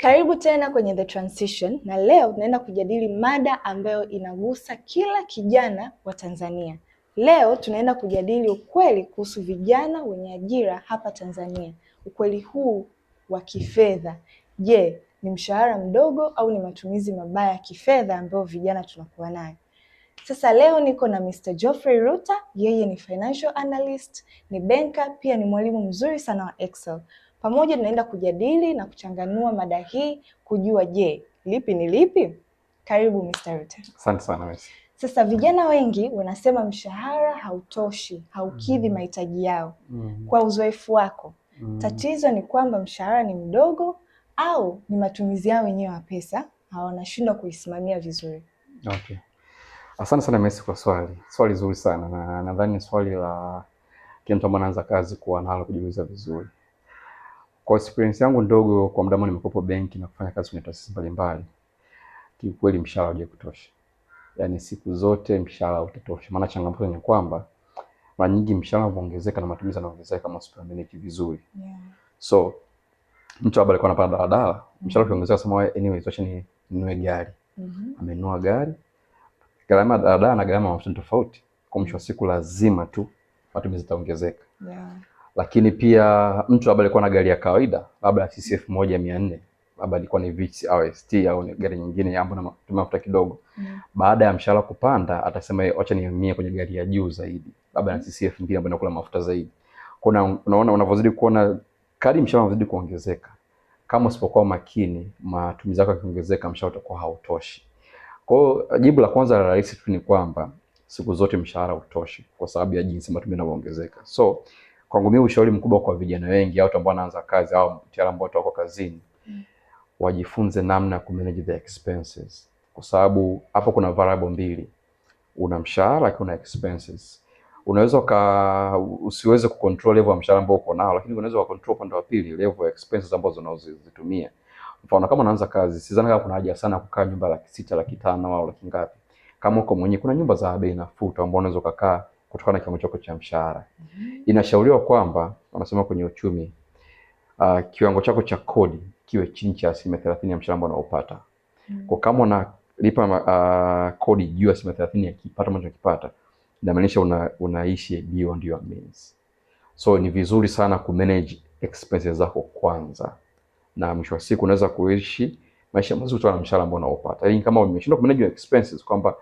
Karibu tena kwenye The Transition, na leo tunaenda kujadili mada ambayo inagusa kila kijana wa Tanzania. Leo tunaenda kujadili ukweli kuhusu vijana wenye ajira hapa Tanzania. Ukweli huu wa kifedha. Je, ni mshahara mdogo au ni matumizi mabaya ya kifedha ambayo vijana tunakuwa nayo? Sasa leo niko na Mr. Geoffrey Ruta, yeye ni financial analyst, ni banker, pia ni mwalimu mzuri sana wa Excel. Pamoja tunaenda kujadili na kuchanganua mada hii kujua je, lipi ni lipi? Karibu Mr. Ruta. Asante sana Messi. Sasa vijana wengi wanasema mshahara hautoshi, haukidhi mahitaji yao. Kwa uzoefu wako, tatizo ni kwamba mshahara ni mdogo au ni matumizi yao wenyewe ya pesa hawanashindwa kuisimamia vizuri? Okay. Asante sana Messi kwa swali zuri sana, na nadhani ni swali la kila mtu ambaye anaanza kazi kuwa nalo kujiuliza vizuri. Kwa experience yangu ndogo, kwa muda mmoja nimekopa benki na kufanya kazi kwenye taasisi mbalimbali, kiukweli mshahara hauja kutosha. Yaani siku zote mshahara utatosha. Maana changamoto ni kwamba mara nyingi mshahara unaongezeka na matumizi yanaongezeka kama supermanage vizuri. Yeah. So mtu ambaye alikuwa anapanda daladala, mshahara ukiongezeka sema anyways acha ninunue gari. Amenunua gari. Gharama ya daladala na gharama ya mafuta tofauti. Kwa mwisho wa siku lazima tu matumizi yataongezeka. Yeah. Lakini pia mtu ambaye alikuwa na gari ya kawaida, labda CCF 1400, labda alikuwa ni Vitz au ST au ni gari nyingine ambayo inatumia mafuta kidogo. Baada ya mshahara kupanda, atasema acha nihamie kwenye gari ya juu zaidi, labda na CCF 2 ambayo inakula mafuta zaidi. Unaona unavyozidi kuona kadri mshahara unazidi kuongezeka, kama usipokuwa makini, matumizi yako yakiongezeka, mshahara utakuwa hautoshi. Kwa hiyo jibu la kwanza la rahisi tu ni kwamba siku zote mshahara utoshi kwa sababu ya jinsi matumizi yanavyoongezeka. So kwangu mimi ushauri mkubwa kwa vijana wengi au watu ambao wanaanza kazi au wataalamu ambao wako kazini, wajifunze namna ya kumanage the expenses, kwa sababu hapo kuna variable mbili. Una mshahara lakini una expenses. Unaweza usiweze kucontrol level ya mshahara ambao uko nao, lakini unaweza kucontrol upande wa pili, level ya expenses ambazo unazozitumia. Mfano kama unaanza kazi, sidhani kama kuna haja sana kukaa nyumba 600,000, 500,000 au laki ngapi. Kama uko mwenyewe, kuna nyumba za bei nafuu ambao unaweza kukaa kutokana na kiwango chako cha mshahara. Inashauriwa kwamba wanasema kwenye uchumi, kiwango chako cha kodi kiwe chini ya 30% ya mshahara ambao unaopata. Kwa kama unalipa kodi juu ya 30% ya kipato unachokipata, inamaanisha unaishi beyond your means. So ni vizuri sana kumanage expenses zako kwanza, na mwisho wa siku unaweza kuishi maisha mazuri na mshahara ambao unaopata. Yaani kama umeshindwa kumanage your expenses, kwamba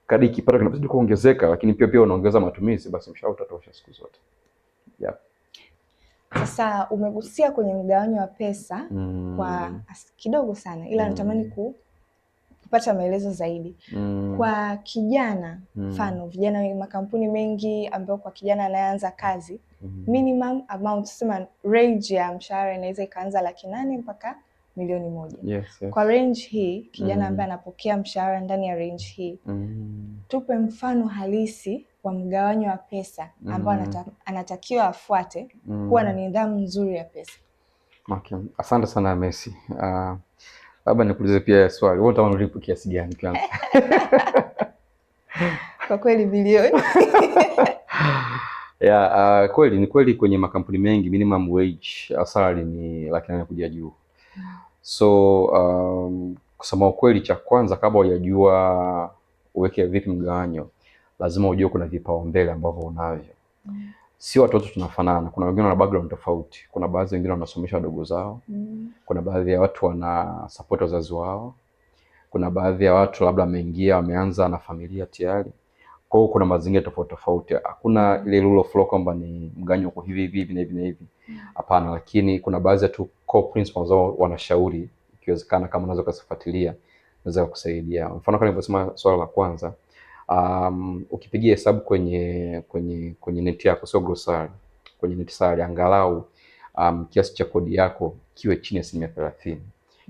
kadri kipato kinazidi kuongezeka lakini pia unaongeza matumizi, basi mshahara utatosha siku zote. Yeah. Sasa umegusia kwenye mgawanyo wa pesa kwa kidogo sana, ila natamani kupata maelezo zaidi. Kwa kijana, mfano vijana wengi, makampuni mengi ambayo kwa kijana anayeanza kazi, minimum amount, sema range ya mshahara inaweza ikaanza 800,000 mpaka 1,000,000. Yes. Kwa range hii, kijana ambaye anapokea mshahara ndani ya range hii, tupe mfano halisi wa mgawanyo wa pesa ambao anatakiwa afuate kuwa na nidhamu nzuri ya pesa. Okay. Asante sana Messi. Labda nikuulize pia swali. Wewe unataka nilipe kiasi gani kwanza? Kwa kweli bilioni. Yeah, ni kweli kwenye makampuni mengi minimum wage salary ni 800,000 kuja juu. So kusema ukweli, cha kwanza kabla hujajua uweke vipi mgawanyo, lazima ujue kuna vipaumbele ambavyo unavyo. Si watu wote tunafanana. Kuna wengine wana background tofauti. Kuna baadhi wengine wanasomesha wadogo zao. Kuna baadhi ya watu wana support wazazi wao. Kuna baadhi ya watu labda wameanza na familia tayari. Kwa hiyo kuna mazingira tofauti tofauti. Hakuna ile rule of law kwamba ni mgawanyo kwa hivi na hivi. Hapana, lakini kuna baadhi ya tu core principles wao wanashauri, ikiwezekana kama unaweza kufuatilia naweza kukusaidia. Mfano kama nilivyosema swala la kwanza, ukipigia hesabu kwenye net yako, sio gross salary, kwenye net salary, angalau kiasi cha kodi yako kiwe chini ya 30%.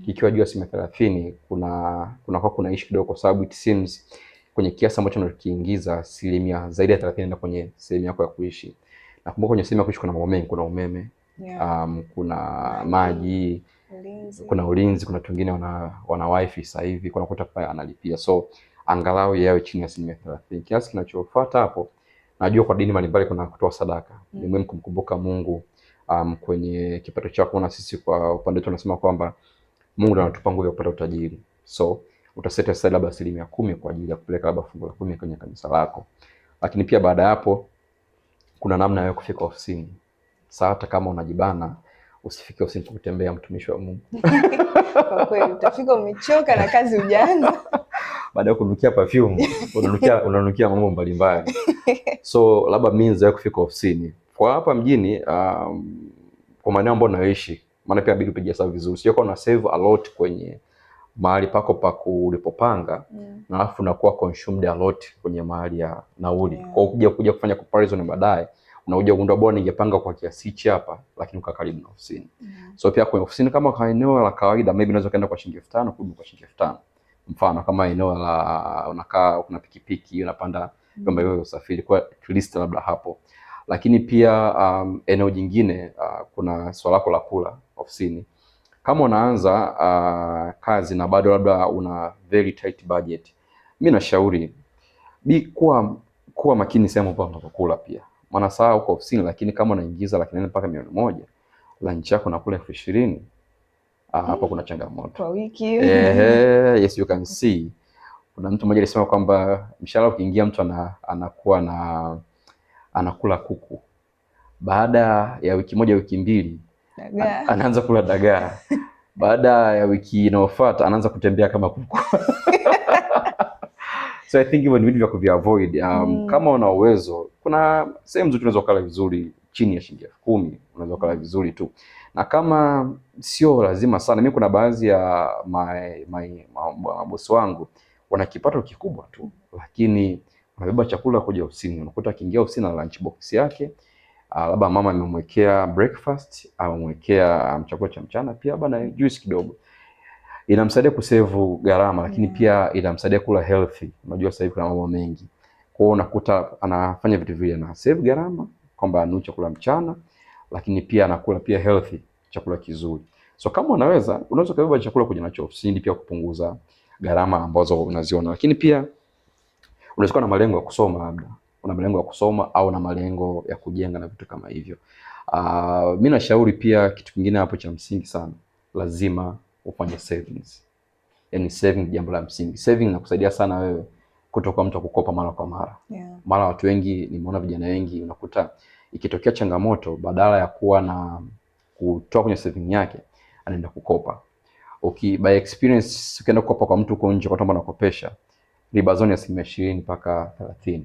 Kikiwa juu ya 30%, kuna issue kidogo, kwa sababu it seems kwenye kiasi ambacho unakiingiza asilimia zaidi ya 30 inaenda kwenye sehemu yako ya kuishi. Na kumbuka kwenye sehemu ya kuishi kuna mambo mengi, kuna umeme, kuna maji, kuna ulinzi, kuna watu wengine wana wifi sasa hivi, kuna kuta pale analipia. So angalau yawe chini ya 30%. Kiasi kinachofuata hapo, najua kwa dini mbalimbali kuna kutoa sadaka. Ni muhimu kumkumbuka Mungu kwenye kipato chako. Na sisi kwa upande wetu tunasema kwamba Mungu ndo anatupa nguvu ya kupata utajiri. So utaseti aside labda 10% kwa ajili ya kupeleka labda fungu la 10 kwenye kanisa lako. Lakini pia baada ya hapo kuna namna ya kufika ofisini. Sasa hata kama unajibana, usifike ofisini kwa kutembea, mtumishi wa Mungu. Kwa kweli utafika umechoka na kazi hujaanza. Baada ya kunukia perfume, unanukia mambo mbalimbali. So labda means ya kufika ofisini. Kwa hapa mjini, kwa maeneo ambayo naishi, maana pia bidi upige hesabu vizuri. Sio kwa una save a lot kwenye mahali pako pa kulipopanga, na alafu unakuwa consumed a lot kwenye mahali ya nauli. Kwa kuja kufanya comparison baadaye, unakuja kugundua bora ningepanga kwa kiasi hichi hapa, lakini uka karibu na ofisini. So pia kwenye ofisini kama kwa eneo la kawaida maybe unaweza kaenda kwa shilingi 5,000 kurudi kwa shilingi 5,000. Mfano kama eneo la unakaa kuna pikipiki unapanda vyombo vya usafiri kwa at least labda hapo. Lakini pia eneo jingine kuna swala lako la kula ofisini. Kama unaanza kazi na bado labda una very tight budget, mimi nashauri kuwa makini sehemu ambapo unapokula pia. Maana saa uko ofisini lakini kama unaingiza 400,000 mpaka 1,000,000, lunch yako nakula 20,000, hapo kuna changamoto. Kwa wiki. Yes, you can see. Kuna mtu mmoja alisema kwamba mshahara ukiingia mtu anakula kuku. Baada ya wiki moja wiki mbili anaanza kula dagaa. Baada ya wiki inayofuata anaanza kutembea kama kuku. So I think even vitu vya kuviavoid, kama una uwezo, kuna sehemu nzuri unaweza kula vizuri chini ya shilingi 10,000, unaweza kula vizuri tu. Na kama sio lazima sana, mimi kuna baadhi ya mabosi wangu wana kipato kikubwa tu, lakini wanabeba chakula kuja ofisini. Unakuta akiingia ofisini na lunch box yake, labda mama amemwekea breakfast, amemwekea chakula cha mchana pia bana juice kidogo. Inamsaidia kusave gharama, lakini pia inamsaidia kula healthy. Unajua sasa hivi kuna mambo mengi. Kwa hiyo unakuta anafanya vitu vile na save gharama kwamba anu chakula mchana, lakini pia anakula pia healthy, chakula kizuri. So kama unaweza kubeba chakula kuja nacho ofisini pia kupunguza gharama ambazo unaziona. Lakini pia unaweza kuwa na malengo ya kusoma labda. Una malengo ya kusoma au na malengo ya kujenga na vitu kama hivyo. Mimi nashauri pia kitu kingine hapo cha msingi sana. Lazima ufanye savings. Yaani saving jambo la msingi. Saving inakusaidia sana wewe kutokuwa mtu wa kukopa mara kwa mara. Mara watu wengi, nimeona vijana wengi unakuta ikitokea changamoto badala ya kuwa na kutoa kwenye saving yake anaenda kukopa. By experience ukienda kukopa kwa mtu uko nje kwa sababu anakopesha, riba zoni ya 20% mpaka 30%.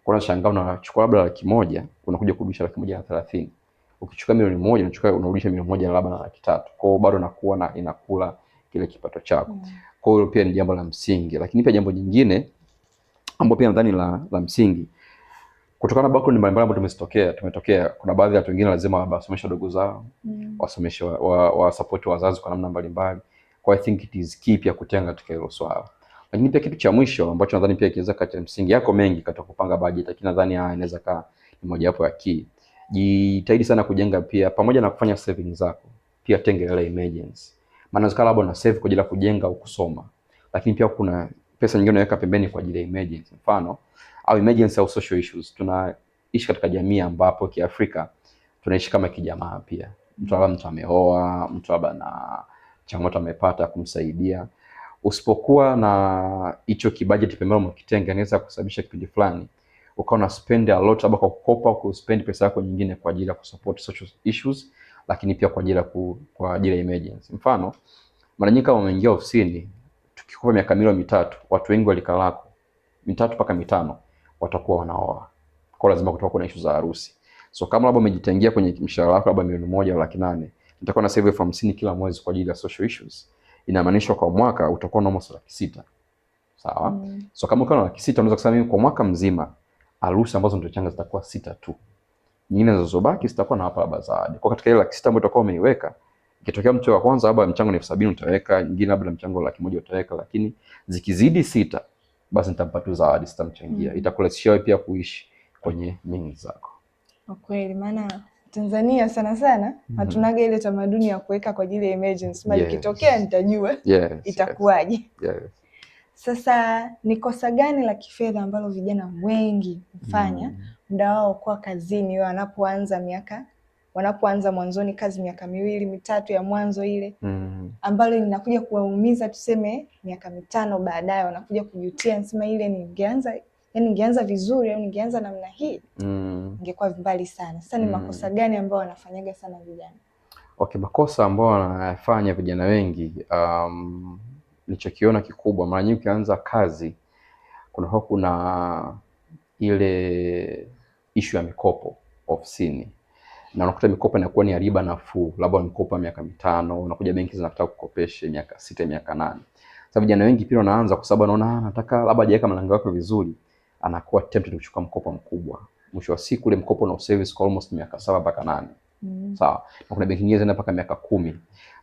Kwa unashangaa unachukua labda 100,000 unakuja kurudisha 130,000. Ukichukua 1,000,000 unarudisha 1,000,000 labda na 300,000. Kwa hiyo bado nakuwa na inakula kile kipato chako. Kwa hiyo pia ni jambo la msingi. Lakini pia jambo jingine ambalo pia nadhani la msingi, kutokana na background mbalimbali ambazo tumetokea, kuna baadhi ya watu wengine lazima wasomeshe wadogo zao, wasomeshe wa support wazazi kwa namna mbalimbali. Kwa I think it is key pia kutenga katika hilo swala. Lakini pia kitu cha mwisho ambacho nadhani pia kiweza kati msingi yako mengi katika kupanga budget, lakini nadhani inaweza kaa ni moja wapo ya key. Jitahidi sana kujenga pia pamoja na kufanya savings zako, pia tenga ile emergency. Maana zikala labda una save kwa ajili ya kujenga au kusoma, lakini pia kuna pesa nyingine unaweka pembeni kwa ajili ya emergency. Mfano au emergency au social issues. Tunaishi katika jamii ambapo Kiafrika tunaishi kama kijamaa pia. Mtu labda mtu ameoa, mtu labda na changamoto amepata kumsaidia. Usipokuwa na hicho kibudget pembeni mkitenga, inaweza kusababisha kipindi fulani ukawa na spend a lot labda kwa kukopa, ku spend pesa yako nyingine kwa ajili ya kusupport social issues, lakini pia kwa ajili ya emergency. Mfano mara nyingi kama umeingia ofisini tukikopa miaka 3, watu wengi walikalako 3 mpaka 5 watakuwa wanaoa. Kwa lazima kutoka na issue za harusi. So kama labda umejitengia kwenye mshahara wako labda 1,000,000 au 800,000, utakuwa na save 50 kila mwezi kwa ajili ya social issues. Inamaanisha kwa mwaka utakuwa na almost 600,000. Sawa? So kama uko na 600,000 unaweza kusema mimi kwa mwaka mzima harusi ambazo nitachanga zitakuwa 6 tu. Nyingine zilizobaki zitakuwa na hapa labda zawadi. Kwa katika ile 600,000 ambayo utakuwa umeiweka, ikitokea mtu wa kwanza labda mchango ni 70,000 utaweka, nyingine labda mchango 100,000 utaweka, lakini zikizidi 6 basi nitampa tu zawadi, sitamchangia. Itakurahisishia wewe pia kuishi kwenye means zako. Kwa kweli, maana Tanzania sana sana hatunaga ile tamaduni ya kuweka kwa ajili ya emergency. Bali kitokea nitajua itakuwaje. Yes. Sasa ni kosa gani la kifedha ambalo vijana wengi hufanya muda wao kwa kazini wanapoanza miaka wanapoanza mwanzoni kazi, miaka 2-3 ya mwanzo ile, ambalo linakuja kuwaumiza tuseme miaka 5 baadaye, wanakuja kujutia, nasema ile ningeanza vizuri au ningeanza namna hii ingekuwa mbali sana. Sasa ni makosa gani ambayo wanafanyaga sana vijana? Okay, makosa ambayo wanayafanya vijana wengi, nilichokiona kikubwa, mara nyingi ukianza kazi kuna ile issue ya mikopo ofisini, na unakuta mikopo inakuwa ni riba nafuu, labda mikopo ya miaka 5, unakuja benki zinataka kukopesha miaka 6, miaka 8. Sasa vijana wengi pia wanaanza kwa sababu anaona nataka labda hajaweka malengo yake vizuri, anakuwa tempted kuchukua mkopo mkubwa. Mwisho wa siku ule mkopo na service kwa almost miaka 7 mpaka 8. Sawa. Na kuna benki nyingine zinaenda mpaka miaka 10.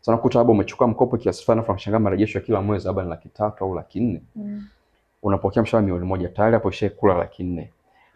Sasa unakuta labda umechukua mkopo kiasi fulani, afu shangaa marejesho ya kila mwezi labda ni 300,000 au 400,000. Unapokea mshahara milioni 1 tayari hapo ishakula 400,000.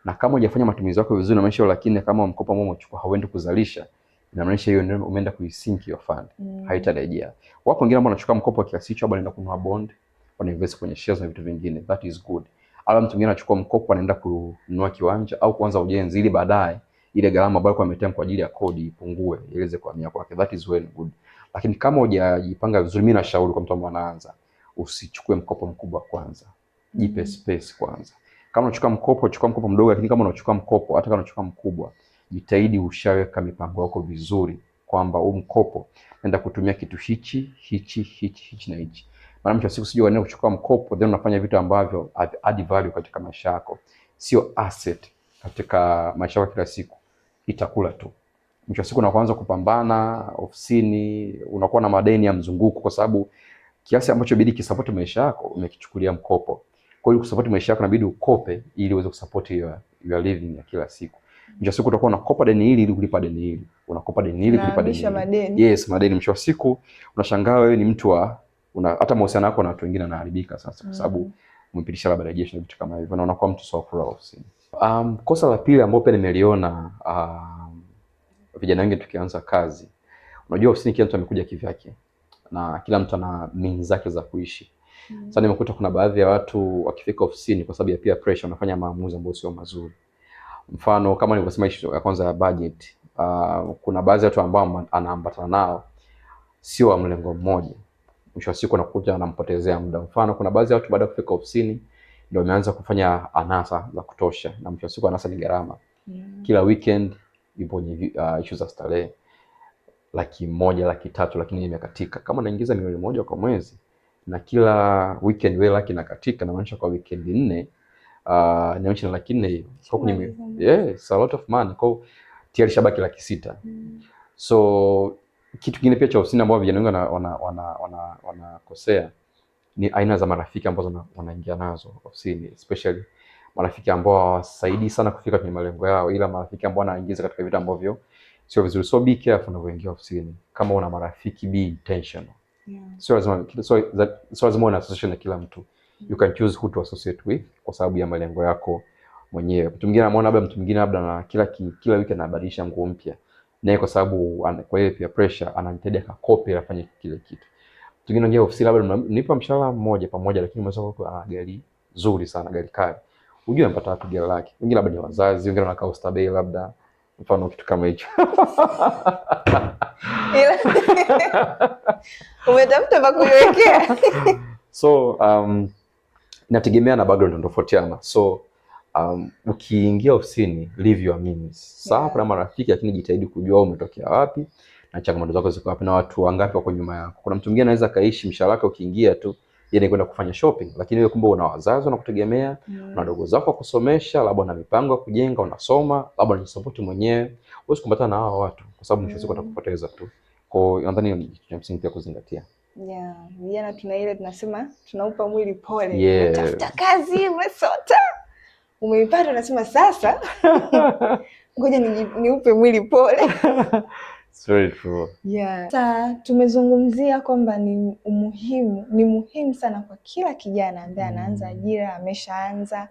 Na kama hujafanya matumizi yako vizuri na maisha hiyo 400,000, kama mkopo ambao umechukua hauendi kuzalisha, inamaanisha hiyo ndio umeenda kuisink your fund. Haitarejea. Wapo wengine ambao wanachukua mkopo kiasi hicho, anaenda kununua bond, wana invest kwenye shares na vitu vingine. That is good. Au mtu mwingine anachukua mkopo anaenda kununua kiwanja au kuanza ujenzi ili baadaye ile gharama ambayo ametenga kwa ajili ya kodi ipungue iweze kuhamia kwake. That is well good. Lakini kama hujajipanga vizuri, mimi nashauri kwa mtu ambaye anaanza, usichukue mkopo mkubwa kwanza. Jipe space kwanza. Kama unachukua mkopo, chukua mkopo mdogo, lakini kama unachukua mkopo, hata kama unachukua mkubwa, jitahidi ushaweka mipango yako vizuri kwamba huu mkopo naenda kutumia kitu hichi na hichi. Maana mtu siku sije unaenda kuchukua mkopo then unafanya vitu ambavyo add value katika maisha yako, sio asset katika maisha yako kila siku, itakula tu. Mwisho siku unaanza kupambana ofisini, unakuwa na madeni ya mzunguko kwa sababu kiasi ambacho bidii kisupport maisha yako umekichukulia mkopo. Kwa hiyo kusupport maisha yako inabidi ukope ili uweze kusupport your living ya kila siku. Mwisho siku utakuwa unakopa deni hili ili kulipa deni hili. Unakopa deni hili kulipa deni hili. Madeni. Yes, madeni. Mwisho siku unashangaa wewe ni mtu wa hata mahusiano yako na watu wengine yanaharibika sasa kwa sababu umepitisha labda rejesho na vitu kama hivyo na unakuwa mtu sio furaha ofisini. Kosa la pili ambalo pia nimeliona vijana wengi tukianza kazi. Unajua ofisini kila mtu amekuja kivyake na kila mtu ana means zake za kuishi. Sasa nimekuta kuna baadhi ya watu wakifika ofisini kwa sababu ya peer pressure wanafanya maamuzi ambayo sio mazuri. Mfano kama nilivyosema issue ya kwanza ya budget, kuna baadhi ya watu ambao anaambatana nao sio wa mlengo mmoja. Mwisho wa siku anakuja anampotezea muda. Mfano kuna baadhi ya watu baada ya kufika ofisini ndio wameanza kufanya anasa za kutosha, na mwisho wa siku anasa ni gharama. Kila weekend ipo kwenye issues za starehe 100,000, 300,000, lakini imekatika. Kama unaingiza milioni 1 kwa mwezi na kila weekend wewe laki nakatika, na maanisha kwa weekend 4 inaonyesha 400,000 hiyo. Kwa kwenye it's a lot of money. Kwa tayari shabaki 600,000. So kitu kingine pia cha ofisini ambao vijana wengi wanakosea ni aina za marafiki ambazo wanaingia nazo ofisini, especially marafiki ambao hawasaidii sana kufika kwenye malengo yao, ila marafiki ambao wanaingiza katika vitu ambavyo sio vizuri. So be careful unapoingia ofisini. Kama una marafiki, be intentional. Sio lazima una association na kila mtu. You can choose who to associate with kwa sababu ya malengo yako mwenyewe. Mtu mwingine anaona labda mtu mwingine labda na kila wiki anabadilisha nguo mpya. Naye kwa sababu kwa hiyo peer pressure ananitendea kakopi afanye kile kitu. Mtu mwingine anaingia ofisini labda nipa mshahara mmoja pamoja, lakini mwanzo wako ana gari nzuri sana, gari kali. Unajua anapata wapi gari lake? Wengine labda ni wazazi, wengine wanakaa ustabei labda. Mfano kitu kama hicho. Umetafuta pa kuiwekea. So inategemea na background tofautiana. So ukiingia ofisini live your means. Sawa, kuna marafiki lakini jitahidi kujua umetokea wapi na changamoto zako ziko wapi na watu wangapi wako nyuma yako. Kuna mtu mwingine anaweza kaishi mshahara wake ukiingia tu yeye anakwenda kufanya shopping, lakini wewe kumbe una wazazi wanakutegemea, una ndugu zako kusomesha, labda una mipango ya kujenga, unasoma, labda unajisupport mwenyewe. Huwezi kumpatana na hao watu kwa sababu mwisho siku atakupoteza tu. Kwa hiyo nadhani ni kitu cha msingi pia kuzingatia. Vijana tuna ile tunasema tunaupa mwili pole. Tafuta kazi, umesota. Umeipata unasema sasa ngoja niupe mwili pole. Very true. Sasa tumezungumzia kwamba ni muhimu sana kwa kila kijana ambaye anaanza ajira, ameshaanza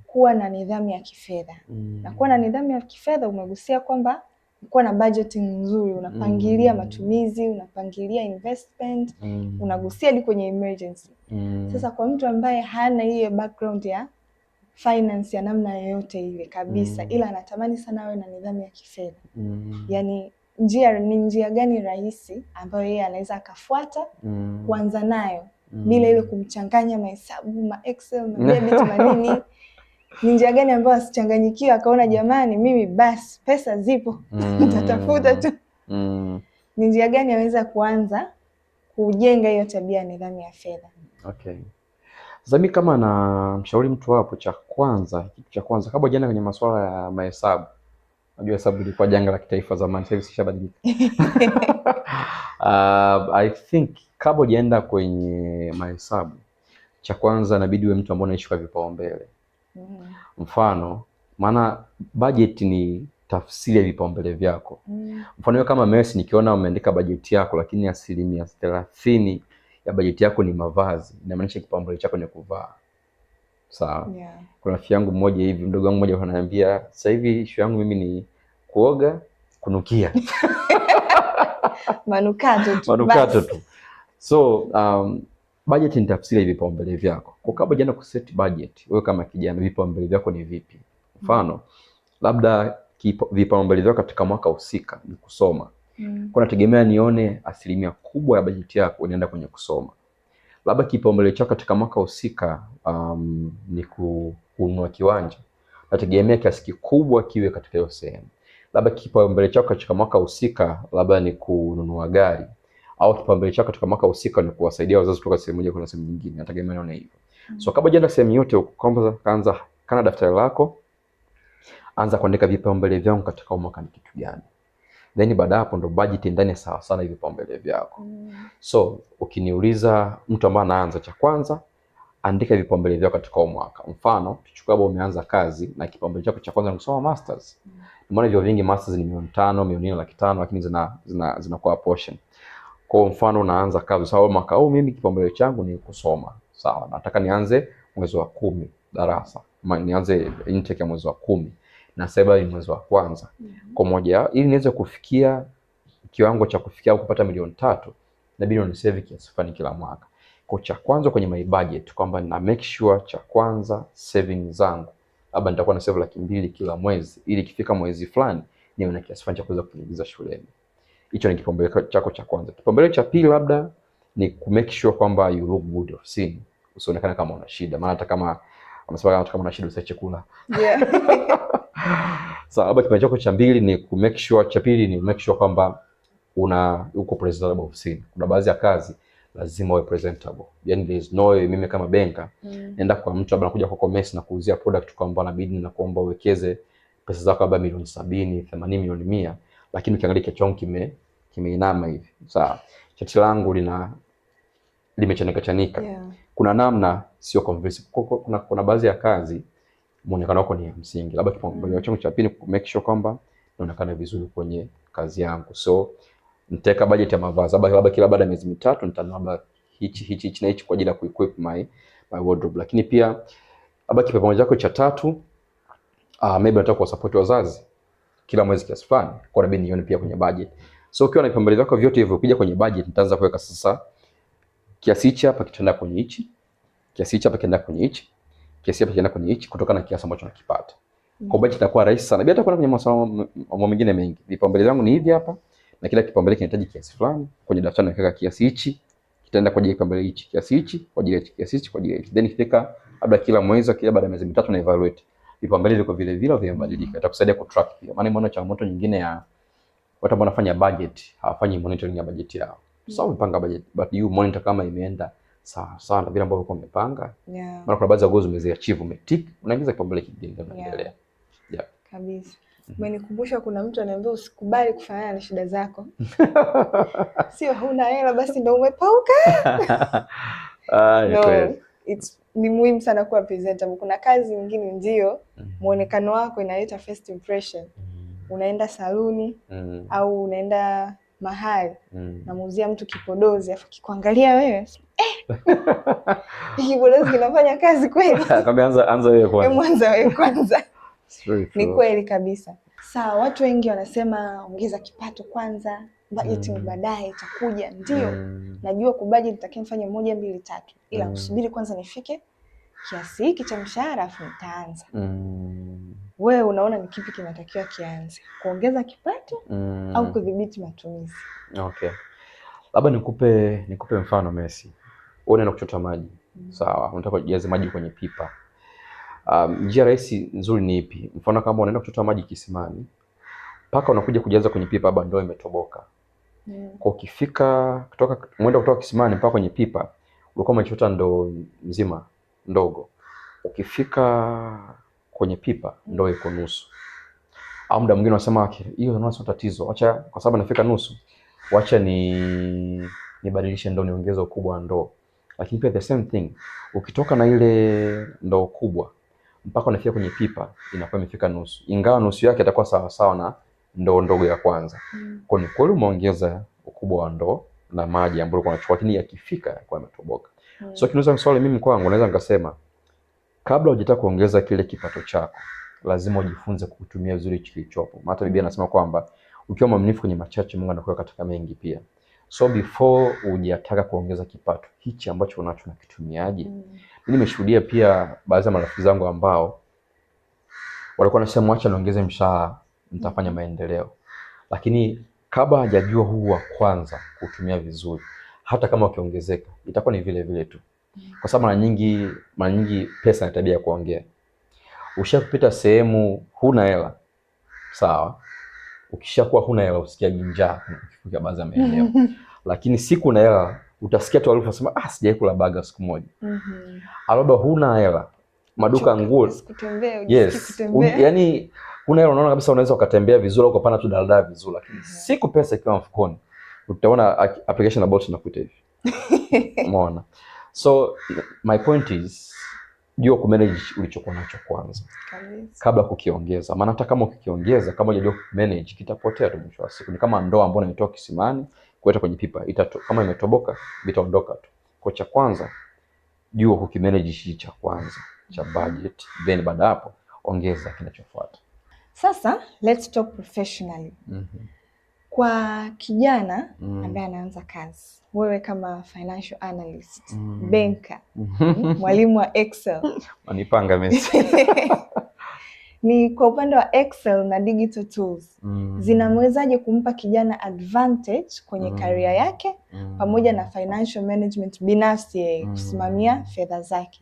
kuwa na nidhamu ya kifedha. Na kuwa na nidhamu ya kifedha umegusia kwamba kuwa na budgeting nzuri, unapangilia matumizi, unapangilia investment, unagusia hadi kwenye emergency. Sasa kwa mtu ambaye hana hiyo background ya finance ya namna yoyote ile kabisa, ila anatamani sana awe na nidhamu ya kifedha. Yani ni njia gani rahisi ambayo yeye anaweza akafuata kuanza nayo bila ile kumchanganya mahesabu, ma Excel, ma debit, manini. Ni njia gani ambayo asichanganyikiwe akaona jamani mimi basi pesa zipo nitatafuta tu. Ni njia gani anaweza kuanza kujenga hiyo tabia ya nidhamu ya fedha? Okay. Sasa mimi kama na mshauri mtu hapo, kitu cha kwanza kabla hujaenda kwenye masuala ya mahesabu. Unajua hesabu ilikuwa janga la kitaifa zamani, sasa hivi sishabadilika. I think kabla hujaenda kwenye mahesabu, cha kwanza inabidi uwe mtu ambaye unaishi kwa vipaumbele. Mfano, maana budget ni tafsiri ya vipaumbele vyako. Mfano kama Messi, nikiona umeandika bajeti yako lakini 30% ya bajeti yako ni mavazi, inamaanisha kipaumbele chako ni kuvaa. Sawa. Kuna rafiki yangu mmoja hivi, mdogo wangu mmoja ananiambia, sasa hivi issue yangu mimi ni kuoga, kunukia. Manukato tu. So, budget ni tafsiri ya vipaumbele vyako. Kwa kabla jana kuset budget, wewe kama kijana vipaumbele vyako ni vipi? Mfano, labda vipaumbele vyako katika mwaka husika ni kusoma. Kwa nategemea nione 1% kubwa ya bajeti yako inaenda kwenye kusoma. Labda kipaumbele chako katika mwaka husika ni kununua kiwanja. Nategemea kiasi kikubwa kiwe katika hiyo sehemu. Labda kipaumbele chako katika mwaka husika labda ni kununua gari, au kipaumbele chako katika mwaka husika ni kuwasaidia wazazi kutoka sehemu moja kwenda sehemu nyingine. Nategemea nione hivyo. So kabla hujaenda sehemu yote, kwanza kana daftari lako, anza kuandika vipaumbele vyangu katika mwaka ni kitu gani. Then baada hapo ndo budget ndani sawa sana hivi vipaumbele vyako. So ukiniuliza mtu ambaye anaanza, cha kwanza andika vipaumbele vyako katika mwaka. Mfano, tuchukue bado umeanza kazi na kipaumbele chako cha kwanza ni kusoma masters. Maana hivyo vingi masters ni 500,000, 4,500,000, lakini zinakuwa portion. Kwa mfano unaanza kazi sawa mwaka huu, mimi kipaumbele changu ni kusoma. Sawa, nataka nianze mwezi wa 10 darasa. Nianze intake ya mwezi wa 10. Na sasa ni mwezi wa kwanza. Kwa moja, ili niweze kufikia kiwango cha kufikia au kupata 3,000,000, inabidi ni save kiasi fulani kila mwaka. Kwa cha kwanza kwenye my budget kwamba na make sure cha kwanza savings zangu labda nitakuwa na save 200,000 kila mwezi, ili ikifika mwezi fulani niwe na kiasi fulani cha kuweza kuingiza shuleni. Hicho ni kipaumbele chako cha kwanza. Kipaumbele cha pili labda ni ku make sure kwamba you look good ofisini. Usionekane kama una shida. Maana hata kama wanasema kama una shida usiache kula. Sawa, labda kipaumbele chako cha pili ni ku make sure kwamba uko presentable ofisini. Kuna baadhi ya kazi lazima uwe presentable. Yaani there is no way mimi kama banker naenda kwa mtu labda anakuja kwa Messi na kuuzia product kwamba inabidi na kuomba uwekeze pesa zako labda milioni 70, 80, milioni 100, lakini ukiangalia kichwa changu kimeinama hivi. Sawa. Chati langu limechanika. Kuna namna sio convincing. Kuna baadhi ya kazi muonekano wako ni msingi. Labda kipaumbele changu cha pili ku make sure kwamba naonekana vizuri kwenye kazi yangu. So nitaweka budget ya mavazi. Labda kila baada ya miezi 3 nitanunua hichi na hichi kwa ajili ya kuequip my wardrobe. Lakini pia labda kipaumbele chako cha 3 maybe nataka ku support wazazi kila mwezi kiasi fulani, kwa inabidi nione pia kwenye budget. So ukiwa na vipaumbele vyako vyote hivyo, ukija kwenye budget nitaanza kuweka sasa kiasi hichi hapa kitaenda kwenye hichi, kiasi hichi hapa kitaenda kwenye hichi, kiasi hapa kitaenda kwenye hichi, kutokana na kiasi ambacho nakipata. Kwa budget itakuwa rahisi sana. Bila hata kwenda kwenye masuala mengine mengi. Vipaumbele vyangu ni hivi hapa, na kila kipaumbele kinahitaji kiasi fulani. Kwenye daftari naweka kiasi hichi kitaenda kwa ajili ya kipaumbele hichi, kiasi hichi kwa ajili ya kiasi hichi kwa ajili ya hichi. Then ikifika labda kila mwezi, kila baada ya miezi 3 na evaluate. Vipaumbele viko vile vile vimebadilika. Itakusaidia kutrack pia. Maana mbona changamoto nyingine ya watu ambao wanafanya budget hawafanyi monitoring ya budget yao. Sawa, umepanga budget but you monitor kama imeenda sawa sana vile ambavyo ulikuwa umepanga. Maana kuna baadhi ya goals umeziachieve, umetick, unaingiza kipaumbele kingine ndio unaendelea. Kabisa. Umenikumbusha kuna mtu ananiambia usikubali kufanana na shida zako. Sio huna hela basi ndio umepauka. No, ni muhimu sana kuwa presentable. Kuna kazi nyingine ndio muonekano wako inaleta first impression. Unaenda saluni au unaenda mahali namuuzia mtu kipodozi afu kikuangalia wewe kipodozi kinafanya kazi kweli? Akamwambia anza wewe kwanza. Mwanza wewe kwanza. Ni kweli kabisa. Sawa, watu wengi wanasema ongeza kipato kwanza, budgeting baadaye itakuja. Ndio. Najua kubudget nitakiwa nifanye 1, 2, 3. Ila kusubiri kwanza nifike kiasi hiki cha mshahara afu nitaanza. Wewe unaona ni kipi kinatakiwa kianze, kuongeza kipato au kudhibiti matumizi? Okay, labda nikupe mfano Messi. Wewe unaenda kuchota maji, sawa, unataka kujaza maji kwenye pipa. Njia rahisi nzuri ni ipi? Mfano kama unaenda kuchota maji kisimani, mpaka unakuja kujaza kwenye pipa bado ndoo imetoboka. Kwa ukifika kutoka kisimani mpaka kwenye pipa, ulikuwa umechota ndoo nzima ndogo. Ukifika kwenye pipa ndoo iko nusu. Au muda mwingine unasema hiyo ndio tatizo. Acha kwa sababu nafika nusu, wacha nibadilishe ndoo, niongeze ukubwa wa ndoo. Lakini pia the same thing, ukitoka na ile ndoo kubwa mpaka unafika kwenye pipa inakuwa imefika nusu. Ingawa nusu yake itakuwa sawa sawa na ndoo ndogo ya kwanza. Kwa ni kweli umeongeza ukubwa wa ndoo na maji ambayo ulikuwa unachukua, lakini yakifika kwa imetoboka. So kinaweza mswali mimi kwangu naweza nikasema kabla hujataka kuongeza kile kipato chako, lazima ujifunze kutumia vizuri kilichopo. Hata Biblia inasema kwamba ukiwa mwaminifu kwenye machache Mungu anakuweka katika mengi pia. So before hujataka kuongeza kipato, hichi ambacho unacho unakitumiaje? Mimi nimeshuhudia pia baadhi ya marafiki zangu ambao walikuwa wanasema acha niongeze mshahara nitafanya maendeleo. Lakini kabla hajajua huu wa kwanza kutumia vizuri, hata kama ukiongezeka itakuwa ni vile vile tu. Kwa sababu mara nyingi pesa ni tabia ya kuongea. Ushapita sehemu huna hela, sawa? Ukishakuwa huna hela usikia njaa ukifika baadhi ya maeneo. Lakini siku una hela utasikia tu alifu unasema sijai kula baga siku moja. Labda huna hela, maduka nguo kutembea, yes. Yaani huna hela, unaona kabisa unaweza ukatembea vizuri au kupanda tu daladala vizuri, lakini siku pesa ikiwa mfukoni utaona application about inakuita hivi. Umeona? So my point is jua kumanage ulichokuwa nacho kwanza kabla kukiongeza. Maana hata kama ukikiongeza kama hujajua kumanage kitapotea tu mwisho wa siku. Ni kama ndoo ambayo imetoka kisimani kuweka kwenye pipa, kama imetoboka vitaondoka tu. Kwa cha kwanza jua kukimanage hichi cha kwanza cha budget, then baada hapo ongeza kinachofuata. Sasa let's talk professionally. Kwa kijana ambaye anaanza kazi, wewe kama financial analyst, banker, mwalimu wa Excel, wanipanga Messi. Ni kwa upande wa Excel na digital tools, zinamwezaje kumpa kijana advantage kwenye career yake pamoja na financial management binafsi, kusimamia fedha zake?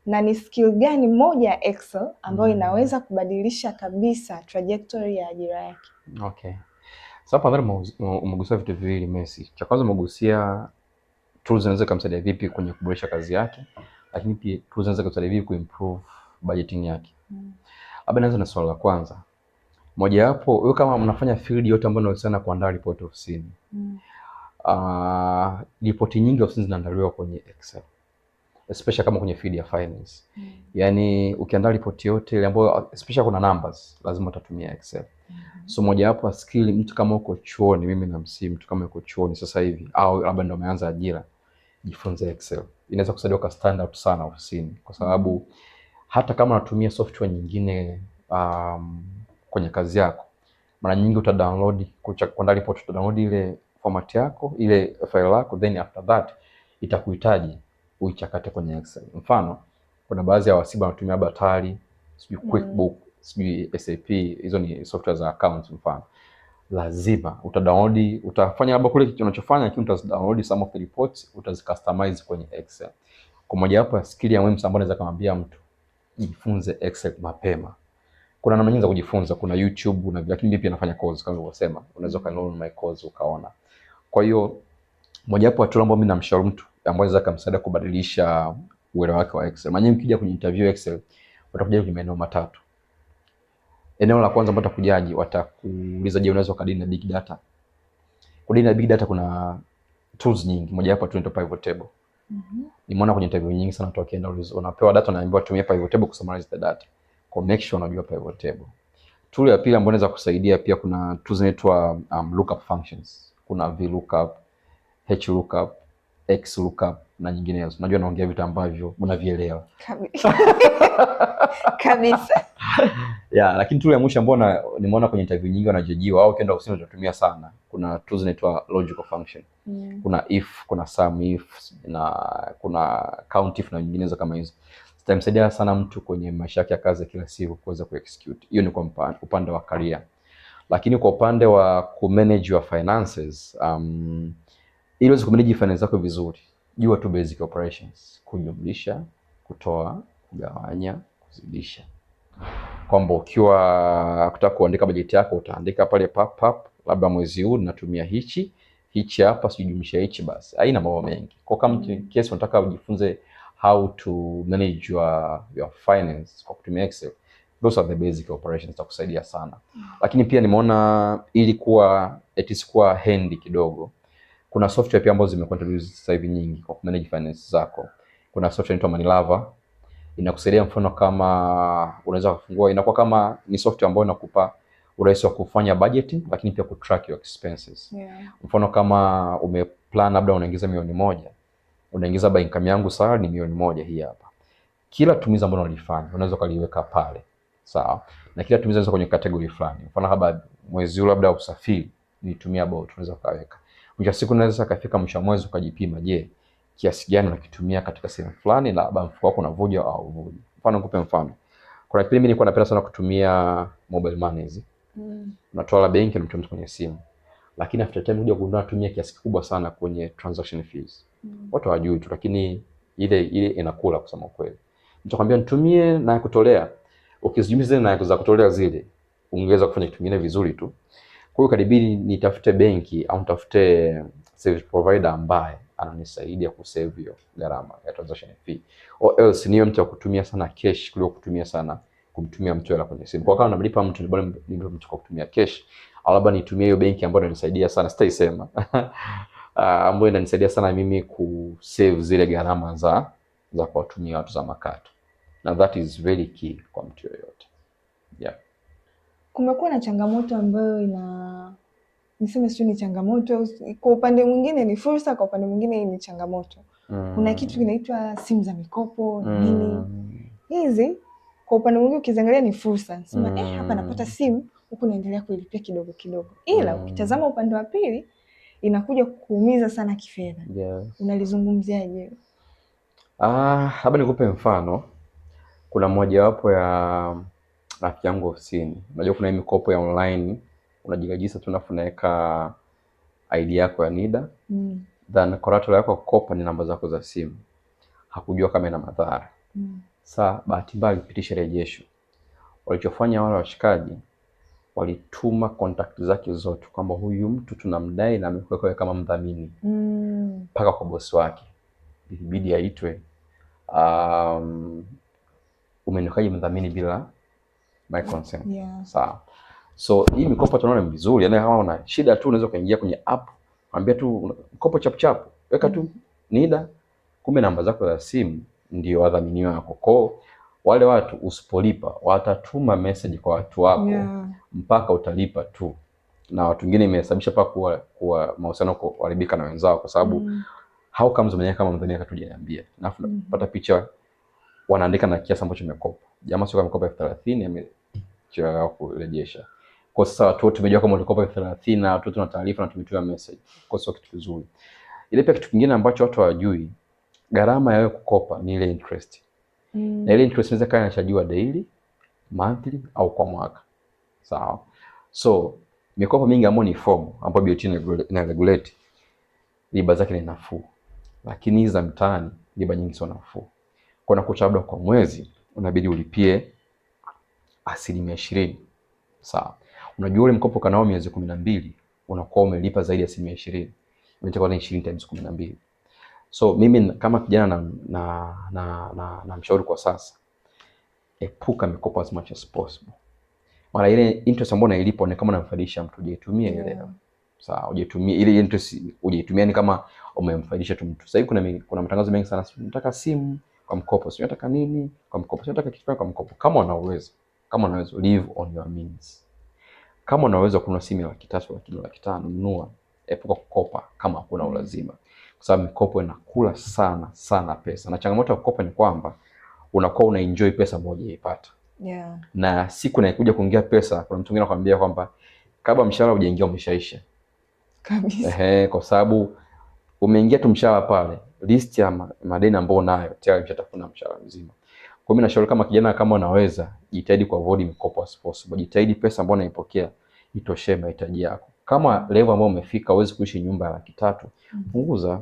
Na ni skill gani moja ya Excel ambayo inaweza kubadilisha kabisa trajectory ya ajira yake? Okay. Sasa hapa umegusia vitu viwili Messi. Cha kwanza umegusia tools zinaweza kumsaidia vipi kwenye kuboresha kazi yake, lakini pia tools zinaweza kumsaidia vipi kuimprove budgeting yake. Labda naanza na swali la kwanza. Moja hapo, wewe kama mnafanya field yote ambayo inahusiana kuandaa report ofisini. Ripoti nyingi ofisini zinaandaliwa kwenye Excel. Especially kama kwenye field ya finance. Yaani ukiandaa ripoti yote ile ambayo especially kuna numbers, lazima utatumia Excel. So moja hapo skill, mtu kama uko chuoni, mimi na mtu kama uko chuoni sasa hivi au labda ndio umeanza ajira, jifunze Excel. Inaweza kusaidia kwa stand out sana ofisini, kwa sababu hata kama unatumia software nyingine kwenye kazi yako, mara nyingi utadownload kuandaa report, utadownload ile format yako, ile file yako, then after that itakuhitaji uichakate kwenye Excel. Mfano, kuna baadhi ya wasibu wanatumia Batari, sijui QuickBook, sijui SAP, hizo ni software za accounts mfano. Lazima utadownload, utafanya labda kule kitu unachofanya, lakini utadownload some of the reports, utazicustomize kwenye Excel. Kwa moja hapo ya skill ya muhimu ambayo naweza kumwambia mtu, jifunze Excel mapema. Kuna namna nyingi za kujifunza, kuna YouTube na lakini pia nafanya course kama nilivyosema, unaweza download my course ukaona. Kwa hiyo moja hapo tool ambayo mimi namshauri mtu ambaye anaweza kumsaidia kubadilisha uelewa wake wa Excel. Mara nyingi ukija kwenye interview Excel, watakuja kwenye maeneo matatu. Eneo la kwanza ambalo watakujaji, watakuuliza je, unaweza kudili na big data. Kudili na big data kuna tools nyingi, moja hapo tu ndio pivot table. Nimeona kwenye interview nyingi sana watu wakienda unapewa data na ambiwa tumia pivot table kusummarize the data. Kwa make sure unajua pivot table. Tool ya pili ambayo inaweza kusaidia pia, kuna tools zinaitwa lookup functions. Kuna VLOOKUP, HLOOKUP, XLOOKUP na nyinginezo. Najua naongea vitu ambavyo unavielewa. Kabisa. Yeah, lakini tool ya mwisho ambayo nimeona kwenye interview nyingi wanajojiwa au ukienda ofisini utatumia sana, kuna tools zinaitwa logical function. Kuna if, kuna sum if, na kuna count if na nyinginezo kama hizo. zitamsaidia sana mtu kwenye maisha yake ya kazi ya kila siku kuweza kuexecute. Hiyo ni kwa upande wa career. Lakini kwa upande wa kumanage your finances, ili uweze kumanage finance zako vizuri, jua tu basic operations: kujumlisha, kutoa, kugawanya, kuzidisha. Kwamba ukiwa kutaka kuandika bajeti yako utaandika pale pap pap, labda mwezi huu natumia hichi hapa, sijumlisha hichi, basi haina mambo mengi. Kwa kama kesi unataka ujifunze how to manage your finance kwa kutumia Excel, those are the basic operations za kusaidia sana. Lakini pia nimeona ili kuwa kuwa handy kidogo, kuna software pia ambazo zimekuwa introduced sasa hivi nyingi kwa manage finance zako. Kuna software inaitwa Moneylover, inakusaidia mfano kama unaweza kufungua, inakuwa kama ni software ambayo inakupa urahisi wa kufanya budgeting, lakini pia kutrack your expenses. Mfano kama umeplan labda unaingiza $1,000,000, unaingiza by income yangu sasa ni $1,000,000 hii hapa. Kila tumizi ambalo unalifanya unaweza kuliweka pale. Sawa? Na kila tumizi unaweza kwenye category fulani. Mfano labda mwezi huu labda usafiri nitumia about, unaweza kaweka. Mwisho siku unaweza kafika mwisho mwezi ukajipima, je, kiasi gani unakitumia katika sehemu fulani, na labda mfuko wako unavuja au uvuji. Mfano nikupe mfano. Kuna kipindi mimi nilikuwa napenda sana kutumia mobile money hizi. Unatoa la benki unatumia kwenye simu. Lakini after time kuja kugundua natumia kiasi kikubwa sana kwenye transaction fees. Watu hawajui tu, lakini ile inakula kusema kweli. Mtu akwambia nitumie na kutolea. Ukizijumlisha zile na za kutolea zile, ungeweza kufanya kitu kingine vizuri tu. Kwa hiyo kadibidi nitafute benki au nitafute service provider ambaye ananisaidia kusave hiyo gharama ya transaction fee. Or else niwe mtu wa kutumia sana cash kuliko kutumia sana kumtumia mtu hela kwenye simu. Kwa kama namlipa mtu ni bora nimlipe mtu kwa kutumia cash, au labda nitumie hiyo benki ambayo inanisaidia sana, sitaisema. Ambayo inanisaidia sana mimi kusave zile gharama za kuwatumia watu za makato. Na that is very key kwa mtu yoyote. Yeah. Kumekuwa na changamoto ambayo niseme sio ni changamoto, kwa upande mwingine ni fursa, kwa upande mwingine ni changamoto. Kuna kitu kinaitwa simu za mikopo nini. Hizi kwa upande mwingine ukiangalia ni fursa. Sema hapa napata simu huku naendelea kuilipia kidogo kidogo. Ila ukitazama upande wa pili inakuja kukuumiza sana kifedha. Yes. Unalizungumziaje? Hapa nikupe mfano. Kuna mojawapo ya rafiki yangu ofisini. Unajua kuna mikopo ya online, unajirejista tu alafu unaweka ID yako ya NIDA. Then collateral yako kukopa ni namba zako za simu. Hakujua kama ina madhara. Sasa bahati mbaya alipitisha rejesho. Walichofanya wale washikaji, walituma contact zake zote kwamba huyu mtu tunamdai na amekuweka kama mdhamini. Mpaka kwa bosi wake. Ilibidi aitwe. Umenikaje mdhamini bila my consent? Sawa. So hii mikopo tunaona ni vizuri, yani kama una shida tu unaweza kuingia kwenye app, mwambie tu mkopo chap chap, weka tu NIDA, kumbe namba zako za simu ndio wadhamini wako. Kwa wale watu usipolipa watatuma message kwa watu wako mpaka utalipa tu. Na watu wengine imesababisha paka kuwa mahusiano kuharibika na wenzao kwa sababu how comes mwenyewe kama mdhamini akatujaniambia. Na pata picha wanaandika na kiasi ambacho umekopa. Jamaa sio kama mkopa 30 amechoa kurejesha. Kwa sasa watu wote tumejua kama ulikopa 30 na watu tuna taarifa na tumetoa message. Kwa sio kitu kizuri. Ile pia kitu kingine ambacho watu hawajui, gharama ya wewe kukopa ni ile interest. Na ile interest inaweza kaa inachajua daily, monthly au kwa mwaka. Sawa. So mikopo mingi ambayo ni form ambayo BOT ina regulate, riba zake ni nafuu. Lakini hizo za mtaani riba nyingi sio nafuu. Kuna kucha labda kwa mwezi unabidi ulipie 20%. Sawa. Unajua ule mkopo kanao miezi 12 unakuwa umelipa zaidi ya 20%. Unatakiwa ni 20 times 12. So mimi kama kijana na mshauri kwa sasa, epuka mikopo as much as possible. Mara ile interest ambayo unailipa ni kama unamfadisha mtu, hujaitumia ile leo. Sawa, hujaitumia ile interest, hujaitumia ni kama umemfadisha tu mtu. Sasa hivi kuna matangazo mengi sana, nataka simu kwa mkopo, sio nataka nini kwa mkopo, sio nataka kitu kwa mkopo. Kama unaweza live on your means. Kama unaweza kununua simu ya 300,000, 500,000, nunua. Epuka kukopa kama hakuna ulazima, kwa sababu mikopo inakula sana pesa. Na changamoto ya kukopa ni kwamba unakuwa una enjoy pesa moja uipata. Na siku inakuja kuingia pesa, kuna mtu mwingine anakuambia kwamba kabla mshahara hujaingia umeshaisha kabisa. Kwa sababu umeingia tu mshahara pale, list ya madeni ambayo unayo tayari umeshatafuna mshahara mzima. Kwa mimi nashauri kama kijana, kama unaweza, jitahidi ku avoid mikopo as possible. Jitahidi pesa ambayo unaipokea itoshe mahitaji yako. Kama level ambayo umefika uweze kuishi nyumba ya 300,000, punguza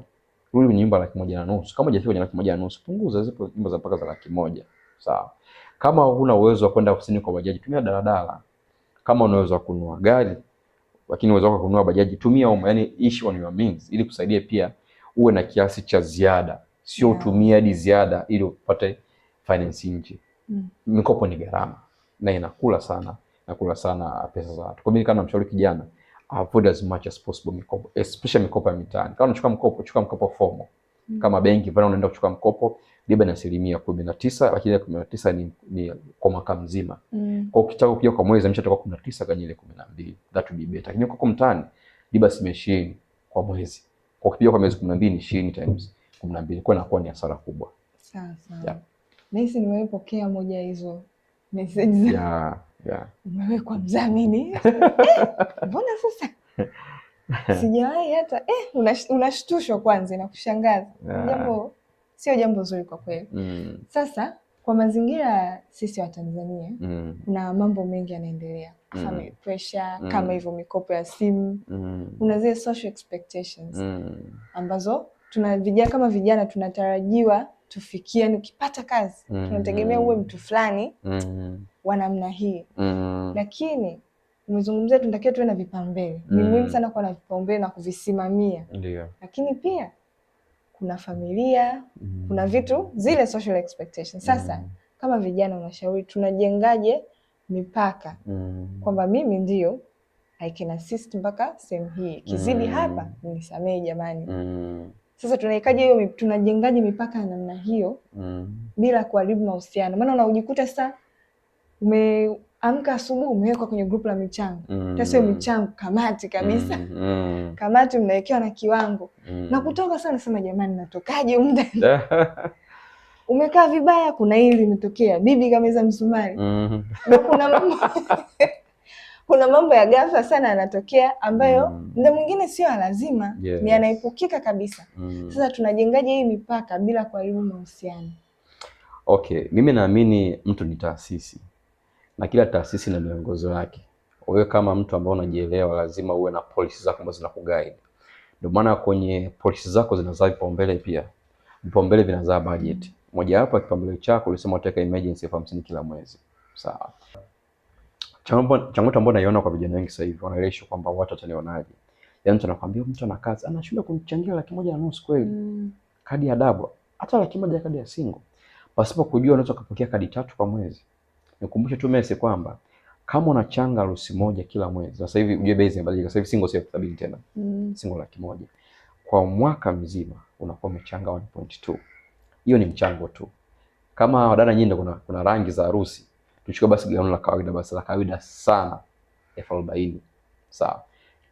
rudi nyumba ya 150,000. Kama hujafika kwenye 150,000, punguza, zipo nyumba za mpaka za 100,000. Sawa. Kama huna uwezo wa kwenda ofisini kwa bajaji, tumia daladala. Kama una uwezo wa kununua gari lakini uwezo wa kununua bajaji, tumia yani ishi on your means, ili kusaidia pia uwe na kiasi cha ziada, sio utumie hadi ziada ili upate finance nje. Mikopo ni gharama na inakula sana pesa za watu. Kwa mimi kama namshauri kijana, avoid as much as possible mikopo, especially mikopo ya mitaani. Kama unachukua mkopo, chukua mkopo formal. Kama benki pale unaenda kuchukua mkopo, riba ni 19%, lakini 19 ni kwa mwaka mzima. Kwa ukitaka kupiga kwa mwezi ameshatoka 19 kwenye ile 12, that would be better. Lakini kwa mtaani riba si 20 kwa mwezi. Kwa ukipiga kwa mwezi 12 ni 20 times 12, kwa inakuwa ni hasara kubwa. Sawa. Nahisi nimepokea moja hizo message za umewekwa mdhamini. Mbona sasa sijawahi hata unashtushwa kwanza na kushangaza. Sio jambo zuri kwa kweli. Sasa kwa mazingira sisi wa Tanzania kuna mambo mengi yanaendelea. Family pressure, kama hivyo mikopo ya simu. Kuna zile social expectations ambazo vijana kama vijana tunatarajiwa tufikie, ni ukipata kazi tunategemea uwe mtu fulani wa namna hii. Lakini umezungumzia tunatakiwa tuwe na vipaumbele. Ni muhimu sana kuwa na vipaumbele na kuvisimamia. Ndio. Lakini pia kuna familia, kuna vitu zile social expectations. Sasa kama vijana unashauri tunajengaje mipaka kwamba mimi ndio I can assist mpaka sehemu hii, kizidi hapa nisamee jamani. Sasa tunajengaje mipaka ya namna hiyo bila kuharibu mahusiano? Maana unajikuta sasa umeamka asubuhi umewekwa kwenye group la michango. Sasa michango kamati kabisa. Kamati mnawekewa na kiwango. Na kutoka sana nasema jamani natokaje huko ndani? Umekaa vibaya, kuna hili limetokea. Bibi kameza msumari. Na kuna mambo ya ghafla sana yanatokea ambayo muda mwingine sio lazima, ni yanaepukika kabisa. Sasa tunajengaje hii mipaka bila kuharibu mahusiano? Okay, mimi naamini mtu ni taasisi na kila taasisi na miongozo yake. Wewe kama mtu ambaye unajielewa lazima uwe na policy zako ambazo zinakuguide. Ndio maana kwenye policy zako zinazaa vipaumbele pia. Vipaumbele vinazaa budget. Moja wapo ya kipaumbele chako ulisema utaweka emergency 50 kila mwezi. Sawa. Changamoto ambayo naiona kwa vijana wengi sasa hivi wanaeleshwa kwamba watu watanionaje. Yaani mtu anakuambia mtu ana kazi, anashinda kunichangia 150,000 kweli. Kadi ya double, hata 100,000 kadi ya single. Pasipo kujua unaweza kupokea kadi 3 kwa mwezi. Nikumbushe tu mesi kwamba kama unachanga 100,000 kila mwezi, sasa hivi ujue base inabadilika. Sasa hivi single sio 70 tena. Single 100,000. Kwa mwaka mzima unakuwa umechanga 1.2. Hiyo ni mchango tu. Kama wadada nyinyi ndio kuna rangi za harusi, tuchukue basi gauni la kawaida, basi la kawaida sana 40,000. Sawa.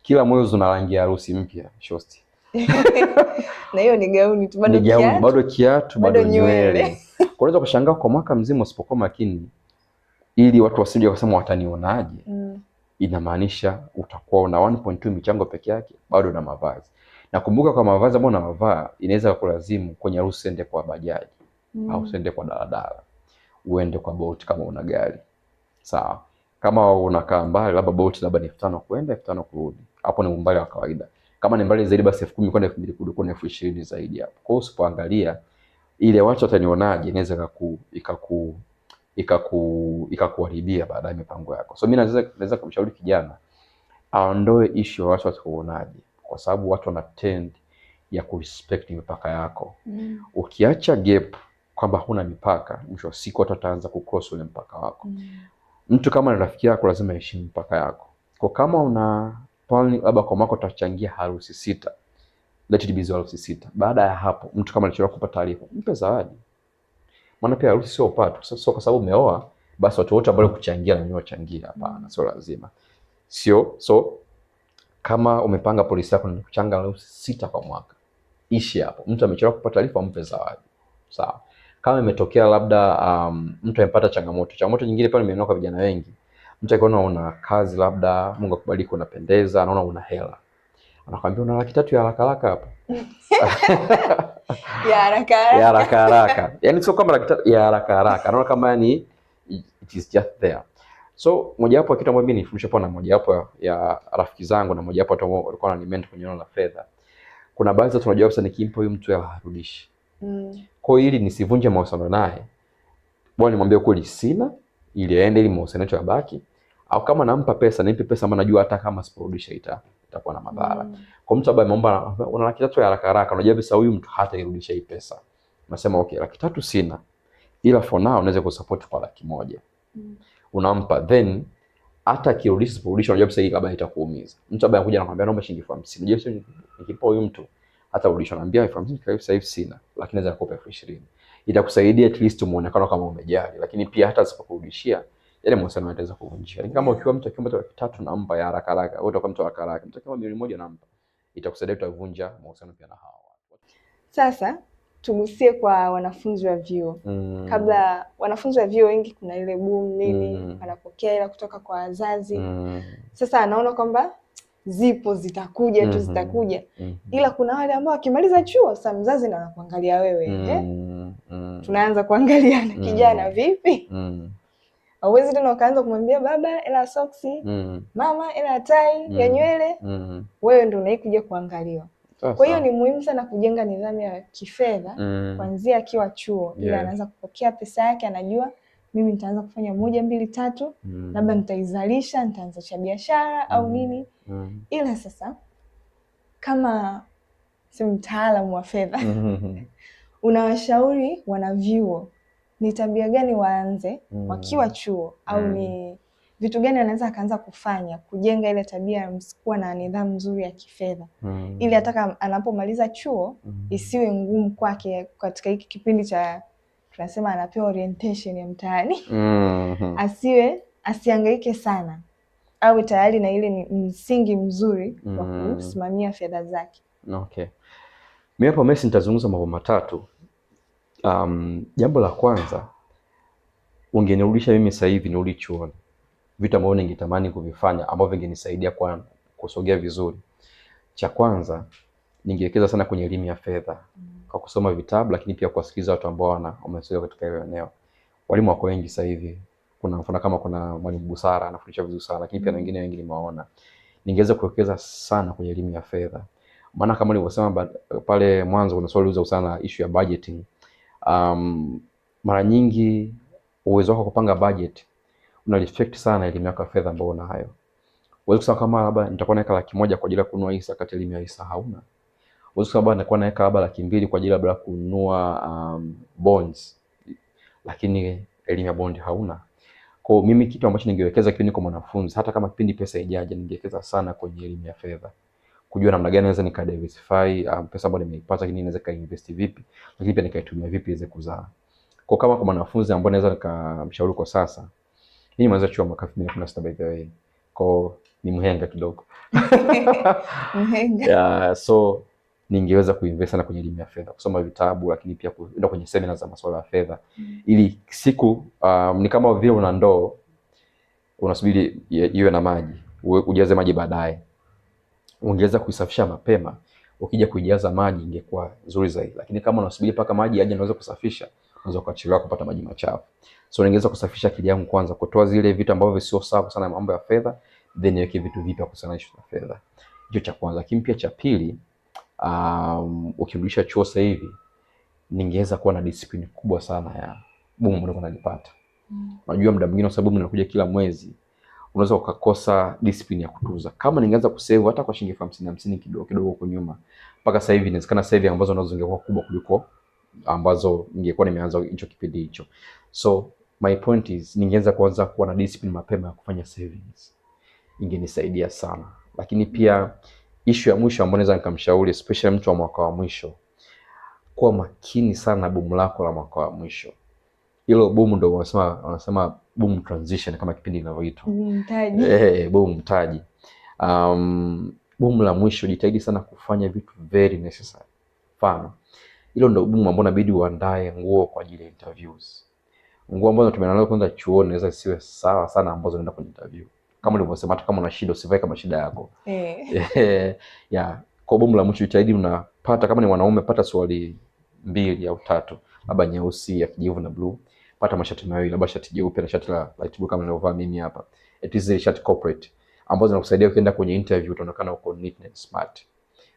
Kila mwezi una rangi ya harusi mpya, shosti. Na hiyo ni gauni tu, bado kiatu, bado nywele. Unaweza kushangaa kwa mwaka mzima usipokuwa makini, ili watu wasije kusema watanionaje. Inamaanisha utakuwa una 1.2 michango peke yake, bado na mavazi. Na kumbuka kwa mavazi ambayo unavaa inaweza kukulazimu kwenye harusi uende kwa bajaji au uende kwa daladala, uende kwa Bolt kama una gari. Sawa. Kama unakaa mbali, labda Bolt labda ni 5,000 kwenda 5,000 kurudi. Hapo ni umbali wa kawaida. Kama ni mbali zaidi basi 10,000 kwenda 2,000 kurudi, kuna 20,000 zaidi hapo. Kwa hiyo usipoangalia ile watu watanionaje, inaweza ikakuharibia baadaye mipango yako. So mimi naweza kumshauri kijana aondoe issue ya watu watakuonaje, kwa sababu watu wana tend ya kurespect mipaka yako. Ukiacha gap kwamba huna mipaka, mwisho wa siku watu wataanza kucross ule mpaka wako. Mtu kama ni rafiki yako lazima aheshimu mpaka yako. Kwa kama una plan labda kwa mwaka utachangia harusi 6, let it be harusi 6. Baada ya hapo mtu kama alichelewa kupa taarifa, mpe zawadi. Maana pia harusi sio upato. Sio kwa sababu umeoa basi watu wote ambao kuchangia na wenyewe wachangia, hapana, sio lazima. So kama umepanga polisi yako ni kuchanga harusi 6 kwa mwaka, ishi hapo. Mtu amechelewa kupa taarifa, mpe zawadi. Sawa. Kama imetokea labda mtu amepata changamoto nyingine pale nimeona kwa vijana wengi, mtu akiona una kazi labda Mungu akubariki unapendeza, anaona una hela, Anakuambia una 300 ya haraka haraka hapa. Ya haraka Ya haraka. haraka haraka. Yaani sio kama 300 ya haraka haraka. Anaona kama yani it is just there. So mojawapo ya kitu ambacho mimi nilifundishwa hapo na mojawapo ya rafiki zangu na mojawapo watu ambao walikuwa wananimentor kwenye eneo la fedha. Kuna baadhi tunajua sasa nikimpa huyu mtu hela harudishi. Kwa hiyo ili nisivunje mahusiano naye, bwana nimwambie kweli sina, ili aende ili mahusiano yetu yabaki, au kama nampa pesa nimpe pesa ambayo najua hata kama siporudisha itakuwa na madhara. Kwa mtu ambaye ameomba una 300 ya haraka haraka, unajua pesa huyu mtu hata irudisha hii pesa. Unasema okay, 300 sina, ila for now unaweza kusupport kwa 100,000. Unampa, then hata akirudisha siporudisha, unajua pesa hii labda itakuumiza. Mtu ambaye anakuja anakuambia naomba shilingi 50,000, unajua sio nikipa huyu mtu hata urudisha, naambia 50,000 kwa sasa hivi sina, lakini naweza kukupa 20,000. Itakusaidia at least muonekano kama umejali, lakini pia hata asipokurudishia yale mahusiano yataweza kuvunjika. Lakini kama ukiwa mtu akiomba 300 nampa ya haraka haraka, wewe utakuwa mtu wa haraka haraka. Mtu kama 1,000,000 nampa, itakusaidia kutavunja mahusiano pia na hao watu. Sasa tugusie kwa wanafunzi wa vyuo. Kabla wanafunzi wa vyuo wengi kuna ile boom nini, wanapokea hela kutoka kwa wazazi. Sasa anaona kwamba zipo zitakuja tu zitakuja. Ila kuna wale ambao wakimaliza chuo sasa mzazi ndo anakuangalia wewe. Tunaanza kuangaliana, kijana vipi? Hauwezi tena ukaanza kumwambia baba hela soksi, mama hela tai ya nywele. Wewe ndo unaikuja kuangaliwa. Kwa hiyo ni muhimu sana kujenga nidhamu ya kifedha kuanzia akiwa chuo, ili anaanza kupokea pesa yake, anajua mimi nitaanza kufanya 1, 2, 3, labda nitaizalisha, nitaanzisha biashara au nini. Ila sasa kama si mtaalamu wa fedha unawashauri wanavyuo ni tabia gani waanze wakiwa chuo, au ni vitu gani anaweza akaanza kufanya kujenga ile tabia ya kuwa na nidhamu nzuri ya kifedha, ili hata anapomaliza chuo isiwe ngumu kwake katika hiki kipindi cha tunasema anapewa orientation ya mtaani. Asihangaike sana, awe tayari na ile ni msingi mzuri wa kusimamia fedha zake. Okay. Mimi hapo Messi nitazungumza mambo matatu. Jambo la kwanza, ungenirudisha mimi sasa hivi nirudi chuoni, vitu ambavyo ningetamani kuvifanya ambavyo vingenisaidia kwa kusogea vizuri. Cha kwanza, ningewekeza sana kwenye elimu ya fedha kwa kusoma vitabu, lakini pia kuwasikiliza watu ambao wamesoma katika ile eneo. Walimu wako wengi sasa hivi. Kuna mfano kama kuna Mwalimu Busara anafundisha vizuri sana, lakini pia wengine wengi nimewaona. Ningeweza kuwekeza sana kwenye elimu ya fedha. Maana kama nilivyosema pale mwanzo, kuna swali ulizo sana issue ya budgeting. Mara nyingi uwezo wako kupanga budget una reflect sana elimu yako ya fedha ambayo unayo. Uwezo kusema kama labda nitakuwa naweka 100,000 kwa ajili ya kununua hisa, kati elimu ya hisa hauna. Uwezo kusema labda nitakuwa naweka labda 200,000 kwa ajili ya kununua bonds, lakini elimu ya bond hauna. Kwa mimi kitu ambacho ningewekeza kipindi kwa mwanafunzi, hata kama kipindi pesa haijaja, ningewekeza sana kwenye elimu ya fedha. Kujua namna gani naweza diversify pesa ambayo nimeipata, lakini naweza kainvest vipi, lakini pia nikaitumia vipi iweze kuzaa. Kwa kama kwa mwanafunzi ambaye naweza nikamshauri kwa sasa, mimi mwanzo chuo mwaka 2016 by the way. Kwa ni mhenga kidogo. Mhenga. So ningeweza kuinvest sana kwenye elimu ya fedha, kusoma vitabu, lakini pia kwenda kwenye seminars za masuala ya fedha. Ili siku ni kama vile una ndoo unasubiri iwe na maji, ujaze maji baadaye. Ungeweza kuisafisha mapema, ukija kuijaza maji ingekuwa nzuri zaidi. Lakini kama unasubiri paka maji yaje unaweza kusafisha, unaweza kuachiliwa kupata maji machafu. So ningeweza kusafisha akili yangu kwanza, kutoa zile vitu ambavyo sio sawa sana mambo ya fedha, then niweke vitu vipya kuhusiana na fedha. Hicho cha kwanza. Lakini pia cha pili, ukirudisha chuo sasa hivi, ningeweza kuwa na discipline kubwa sana ya boom ndio nalipata. Unajua muda mwingine kwa sababu ninakuja kila mwezi, unaweza ukakosa discipline ya kutunza. Kama ningeanza kusave hata kwa shilingi 50 kidogo kidogo huko nyuma, mpaka sasa hivi inawezekana save ambazo nazo zingekuwa kubwa kuliko ambazo ningekuwa nimeanza hicho kipindi hicho. So my point is, ningeanza kuanza kuwa na discipline mapema ya kufanya savings, ingenisaidia sana. Lakini pia issue ya mwisho ambayo naweza nikamshauri especially mtu wa mwaka wa mwisho, kuwa makini sana na boom lako la mwaka wa mwisho. Hilo boom ndio wanasema boom transition kama kipindi kinavyoitwa. Mtaji. Boom mtaji. Boom la mwisho, jitahidi sana kufanya vitu very necessary. Mfano, hilo ndio boom ambao inabidi uandae nguo kwa ajili ya interviews. Nguo ambazo tumeandaa kwenda chuoni naweza siwe sawa sana ambazo naenda kwenye interview. kama ulivyosema, hata kama una shida usivae kama shida yako. Yeah. Kwa bomu la mwisho jitahidi unapata, kama ni mwanaume pata suruali 2 au 3, labda nyeusi, ya kijivu na blue. Pata mashati mawili, labda shati jeupe na shati la light blue kama ninavyovaa mimi hapa. It is a shirt corporate ambazo zinakusaidia ukienda kwenye interview utaonekana uko neat and smart.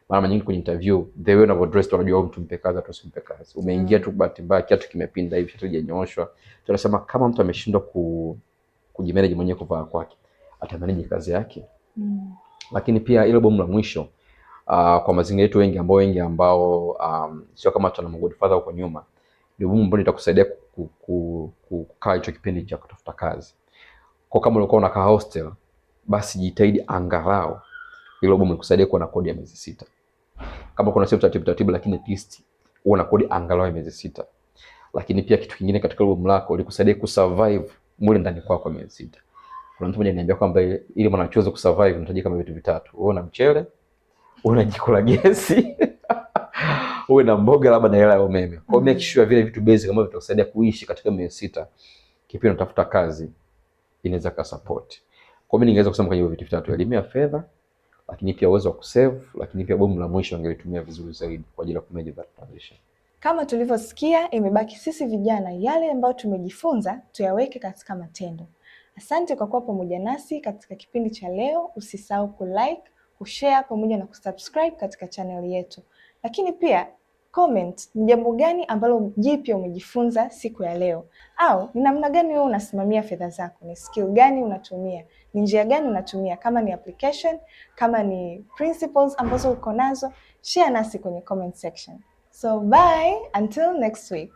Mara nyingi kwenye interview the way unavyo dress unajua mtu mpe kazi au usimpe kazi. Umeingia tu bahati mbaya kiatu kimepinda hivi, shati hajanyooshwa. Tunasema kama mtu ameshindwa kujimanage mwenyewe kuvaa kwake, atamanage kazi yake. Lakini pia ile bomu la mwisho kwa mazingira yetu wengi ambao sio kama tuna godfather huko nyuma, ni bomu ambalo litakusaidia kukaa hicho kipindi cha kutafuta kazi. Kwa kama ulikuwa unakaa hostel, basi jitahidi angalau ile bomu likusaidia kuwa na kodi ya miezi 6. Kama kuna sio taratibu, lakini at least uwe na kodi angalau ya miezi 6. Lakini pia kitu kingine katika bomu lako likusaidia kusurvive mule ndani kwako kwa miezi 6. Kuna mtu mmoja ananiambia kwamba ili mwanachuo kusurvive unahitaji kama vitu 3. Uwe na mchele, uwe na jiko la gesi, uwe na mboga labda na hela ya umeme. Kwa make sure vile vitu basic ambavyo vitakusaidia kuishi katika miezi 6 kipindi unatafuta kazi inaweza ka support. Kwa mimi ningeweza kusema kwa hiyo vitu 3: elimu ya fedha, lakini pia uwezo wa kusave, lakini pia bomu la mwisho angelitumia vizuri zaidi kwa ajili ya kumanage that transition. Kama tulivyosikia, imebaki sisi vijana yale ambayo tumejifunza tuyaweke katika matendo. Asante kwa kuwa pamoja nasi katika kipindi cha leo. Usisahau kulike, kushare pamoja na kusubscribe katika channel yetu. Lakini pia comment ni jambo gani ambalo jipya umejifunza siku ya leo, au ni namna gani wewe unasimamia fedha zako, ni skill gani unatumia, ni njia gani unatumia, kama ni application, kama ni principles ambazo uko nazo, share nasi kwenye comment section. So bye until next week.